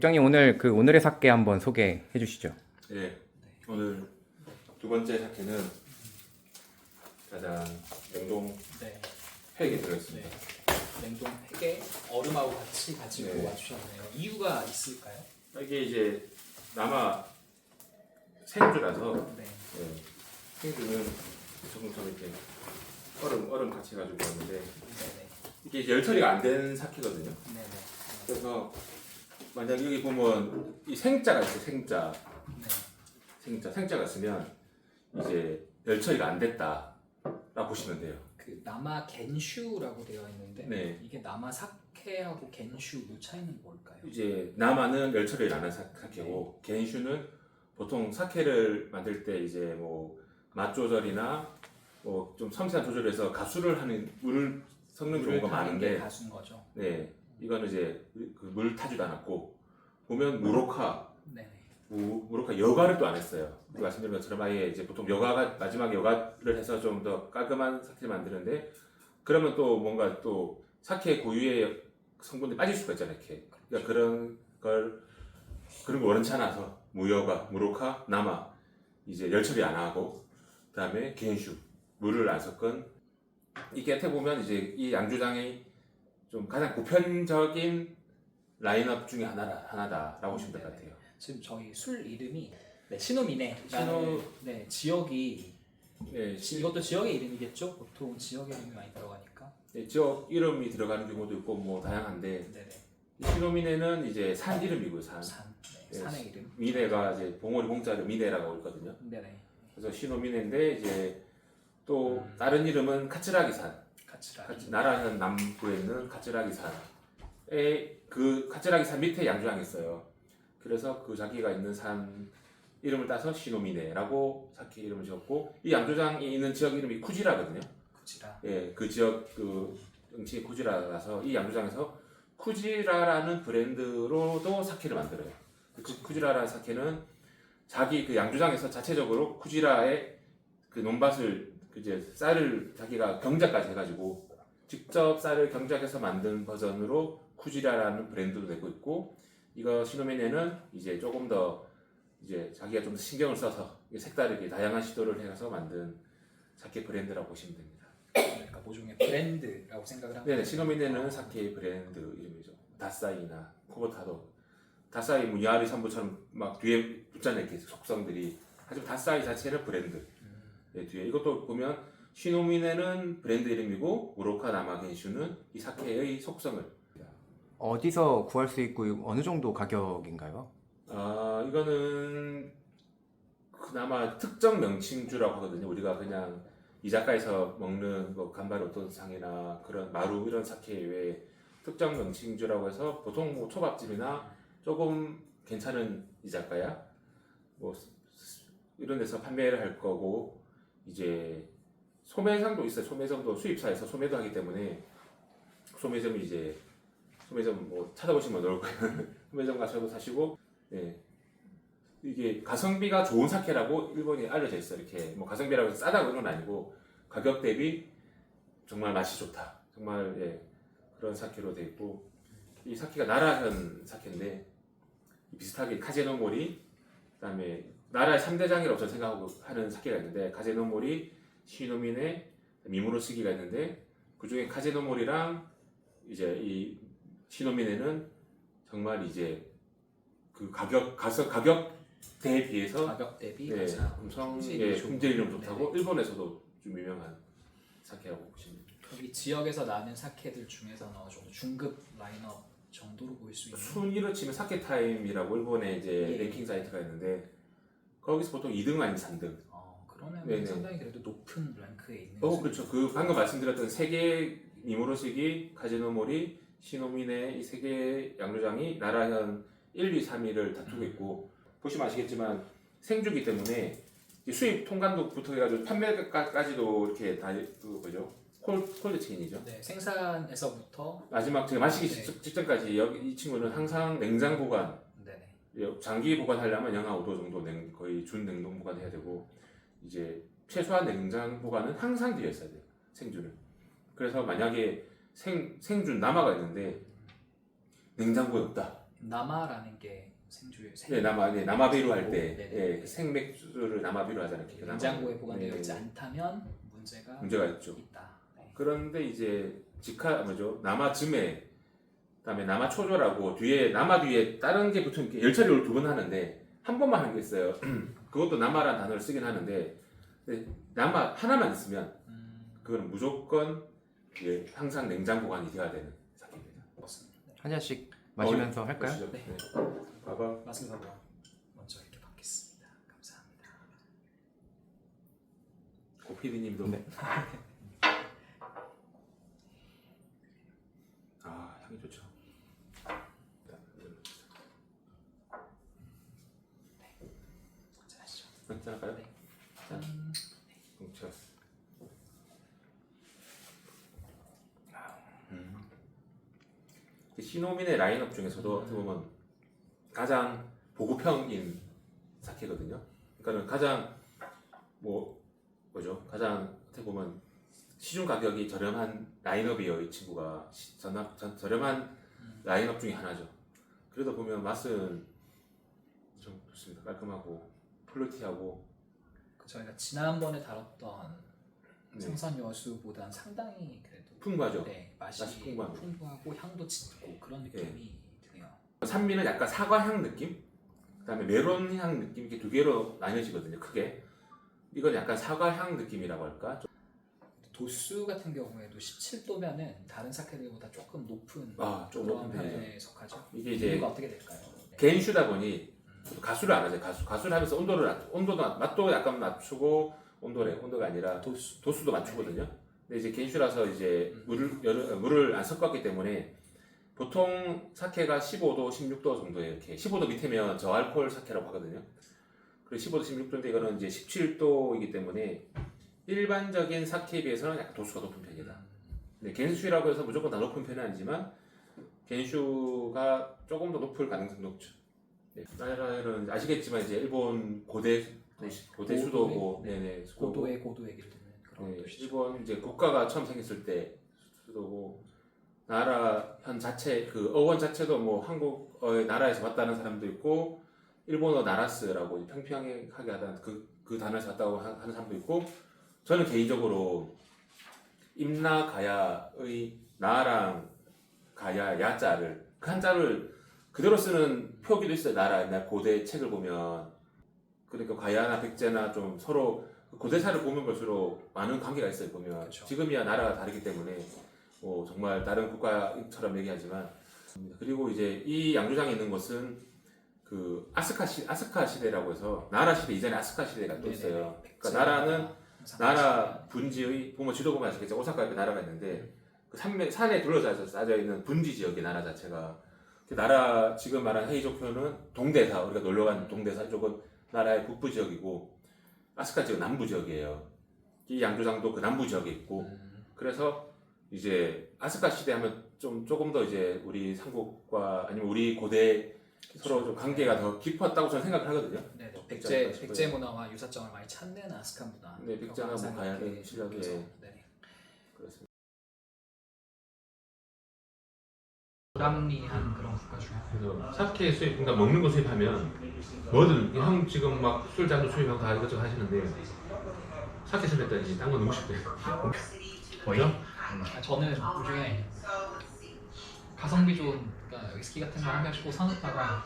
국장님 오늘 오늘의 사케 한번 소개해 주시죠. 네, 오늘 두 번째 사케는 짜잔 냉동 네, 팩에 들어있습니다. 냉동 팩에 얼음하고 같이 네. 갖고 와주셨네요. 이유가 있을까요? 이게 이제 남아 생주라서 네, 생주는 조금 이렇게 얼음 같이 가지고 왔는데 네네, 이게 이제 열 처리가 안 된 사케거든요. 네네, 그래서 만약 여기 보면 이 생자가 있어요. 생자, 네. 생자가 있으면 이제 열 처리가 안 됐다라고 보시면 돼요. 그 남아 겐슈라고 되어 있는데 네. 이게 남아 사케하고 겐슈 그 차이는 뭘까요? 이제 남아는 열 처리를 안 한 사케고 겐슈는 보통 사케를 만들 때 이제 뭐 맛 조절이나 뭐 좀 섬세한 조절해서 가수를 하는 물을 섞는 경우가 많은데 가수인 거죠. 네 이거는 이제 물 타지도 않았고 보면 무로카 네네, 무로카 여과를 또 안 했어요. 말씀드린 것처럼 아예 이제 보통 여과가 마지막에 여과를 해서 좀 더 깔끔한 사케를 만드는데 그러면 또 뭔가 또 사케 고유의 성분이 빠질 수가 있잖아요. 이렇게 그러니까 그런 거 원치 않아서 무여과 무로카 남아 이제 열 처리 안 하고 그다음에 겐슈 물을 안 섞은 이 곁에 보면 이제 이 양조장의 좀 가장 보편적인 라인업 중에 하나다라고 보시면 될 것 같아요. 지금 저희 술 이름이 시노미네. 시노- 네, 지역이 네, 이것도 지역의 이름이겠죠? 보통 지역의 이름이 많이 들어가니까. 네, 지역 이름이 들어가는 경우도 있고 뭐 다양한데 네네, 시노미네는 이제 산 이름이고요. 산 네, 산의 이름. 미네가 이제 봉오리 봉자를 미네라고 있거든요. 네네, 그래서 시노미네인데 이제 또 다른 이름은 카츠라기산. 카츠라기. 나라현 남부에 있는 카츠라기산에 그 카츠라기산 밑에 양조장이 있어요. 그래서 그 자기가 있는 산 이름을 따서 시노미네라고 사케 이름을 지었고 이 양조장이 있는 지역 이름이 쿠지라거든요. 쿠지라. 예, 그 지역 그 응치 쿠지라라서 이 양조장에서 쿠지라라는 브랜드로도 사케를 만들어요. 그 쿠지라라는 사케는 자기 그 양조장에서 자체적으로 쿠지라의 그 논밭을 이제 쌀을 자기가 경작까지 해가지고 직접 쌀을 경작해서 만든 버전으로 쿠지라라는 브랜드도 내고 있고 이거 시노미네는 이제 조금 더 이제 자기가 좀 더 신경을 써서 색다르게 다양한 시도를 해서 만든 사케 브랜드라고 보시면 됩니다. 그러니까 모종의 브랜드라고 생각을 합니다. 네, 시노미네는 사케 브랜드 이름이죠. 다사이나 코보타도 다사이 뭐 야리 산부처럼 막 뒤에 붙잖아요. 이렇게 속성들이 하지만 다사이 자체는 브랜드. 네, 뒤에 이것도 보면 시노미네는 브랜드 이름이고 우로카 나마겐슈는 이 사케의 속성을. 어디서 구할 수 있고 어느 정도 가격인가요? 아 이거는 그나마 특정 명칭주라고 하거든요. 우리가 그냥 이자카에서 먹는 뭐 간바리 오토상이나 그런 마루 이런 사케 외에 특정 명칭주라고 해서 보통 뭐 초밥집이나 조금 괜찮은 이자카야 뭐 이런 데서 판매를 할 거고 이제 소매점도 있어요. 소매점도 수입사에서 소매도 하기 때문에 소매점이 이제 소매점 뭐 찾아보시면 나올 거예요. 소매점 가셔도 사시고 예. 이게 가성비가 좋은 사케라고 일본이 알려져 있어요. 이렇게 뭐 가성비라고 해서 싸다는 건 아니고 가격 대비 정말 맛이 좋다. 정말 예, 그런 사케로 돼 있고 이 사케가 나라현 사케인데 비슷하게 카제노모리 그다음에 나라의 3대장이라고 저는 생각하고 하는 사케가 있는데 카제노모리, 시노미네, 미무로스기가 있는데 그 중에 카제노모리랑 이제 이 시노미네는 정말 이제 그 가격 대비해서 가격 대비 네, 가장 엄청 품질이 좋은. 품질이 좀 좋다고 네네. 일본에서도 좀 유명한 사케라고 보시면 됩니다. 여기 지역에서 나는 사케들 중에서는 어느 정도 중급 라인업 정도로 보일 수 있는. 순위로 치면 사케 타임이라고 일본에 이제 예. 랭킹 사이트가 있는데 거기서 보통 2등 아니면 3등. 그러면 네네. 상당히 그래도 높은 랭크에 있는. 그렇죠. 그 방금 말씀드렸던 세 개의 미무로시기, 카제노모리, 시노미네 이 세 개의 양조장이 나라현 1, 2, 3위를 다투고 있고 보시면 아시겠지만 생주기 때문에 수입 통관도부터 해가지고 판매까지도 이렇게 다 그 뭐죠? 콜드 체인이죠. 네, 생산에서부터. 마지막 제가 마시기 네. 직전까지 이 친구는 항상 냉장 보관, 네네. 장기 보관하려면 영하 5도 정도 거의 준 냉동 보관해야 되고 이제 최소한 냉장 보관은 항상 되어 있어야 돼요. 생주는. 그래서 만약에 생준 남아가 있는데 냉장고에 없다. 남아라는 게 생주 네, 남아비루 할 때 네네. 생맥주를 남아비루 하잖아요. 냉장고에 보관되어 있지 네, 않다면 문제가 있죠. 있다. 네. 그런데 이제 남아즘에 그다음에 남아초조라고 뒤에 남아 뒤에 다른 게 붙은 게 열처리를 2번 하는데 한 번만 하는 게 있어요. 그것도 남아라는 단어를 쓰긴 하는데 남아 하나만 있으면 그건 무조건 항상 냉장 보관이 돼야 되는 사기입니다. 맞습니다. 네. 한 잔씩 마시면서 할까요? 보시죠. 네. 봐봐. 맞습니다. 먼저 이렇게 받겠습니다. 감사합니다. 고피디님도. 네. 아 향이 좋죠. 한잔 하시죠. 한잔 할까요? 네. 짠. 짠. 뭉쳤어. 시노민의 라인업 중에서도 어떻게 보면 가장 보급형인 사케거든요. 그러니까 가장 가장 어떻게 보면 시중 가격이 저렴한 라인업이에요. 이 친구가 저렴한 라인업 중에 하나죠. 그래도 보면 맛은 좀 좋습니다. 깔끔하고 플루티하고. 저희가 지난번에 다뤘던 네. 생선 여수보다는 상당히 그래도 풍부하죠. 네, 맛이 맛이 풍부합니다. 풍부하고 향도 짙고 그런 느낌이 드네요. 산미는 약간 사과향 느낌, 그다음에 메론향 느낌 이렇게 2개로 나뉘어지거든요. 크게 이건 약간 사과향 느낌이라고 할까? 도수 같은 경우에도 17도면은 다른 사케들보다 조금 높은 좀 그런 높은 편이죠. 편에 속하죠. 이게 이제 이유가 어떻게 될까요? 네. 겐슈다 보니 가수를 안 하죠. 가수를 하면서 온도도 맛도 약간 맞추고 온도가 아니라 도수도 맞추거든요. 근데 이제 겐슈라서 이제 물을 안 섞었기 때문에 보통 사케가 15도, 16도 정도에 이렇게 15도 밑에면 저알코올 사케라고 하거든요. 그리고 15도, 16도인데 이거는 이제 17도이기 때문에 일반적인 사케에 비해서는 약간 도수가 높은 편이다. 근데 겐슈라고 해서 무조건 다 높은 편은 아니지만 겐슈가 조금 더 높을 가능성이 높죠. 네. 나라는 아시겠지만 이제 일본 고대 수도고, 네네 수도고. 고도의 길을 듣는 그런 네, 도시죠. 일본 이제 국가가 처음 생겼을 때 수도고 나라 현 자체 그 어원 자체도 뭐 한국의 나라에서 왔다는 사람도 있고 일본어 나라스라고 평평하게 하다는 그 단어에서 왔다고 하는 사람도 있고 저는 개인적으로 임나가야의 나랑 가야 야자를 그 한자를 그대로 쓰는 표기도 있어요. 나라 옛날 고대 책을 보면 그러니까 가야나 백제나 좀 서로 고대사를 보면 볼수록 많은 관계가 있어요. 보면 그쵸. 지금이야 나라가 다르기 때문에 뭐 정말 다른 국가처럼 얘기하지만 그리고 이제 이 양조장에 있는 것은 그 아스카 시대라고 해서 나라 시대 이전에 아스카 시대가 또 있어요. 그러니까 나라는 나라 분지의 보면 지도 보면 아시겠죠. 오사카 옆에 나라가 있는데 그 산에 둘러싸여 쌓여 있는 분지 지역의 나라 자체가 그 나라 지금 말한 헤이조쿄는 동대사 우리가 놀러간 동대사 쪽은 나라의 북부 지역이고 아스카 지역은 남부 지역이에요. 이 양조장도 그 남부 지역에 있고 그래서 이제 아스카 시대 하면 조금 더 이제 우리 삼국과 아니면 우리 고대 서로 좀 관계가 더 깊었다고 저는 생각을 하거든요. 네, 백제 백제 문화와 유사점을 많이 찾는 아스카 문화. 네, 백제나 뭐 가야는 실력에 네. 그렇습니다. 불합리한 그런 국가 중에 그래서 사케 수입, 그러니까 먹는 거 수입하면 뭐든 형 지금 막 술잔도 수입하고 다 이것저것 하시는데 사케 수입했더니 딴 건 너무 쉽대요. 뭐죠? 저는 요즘에 가성비 좋은 그러니까 위스키 같은 거 한 병씩 꼭 사놓다가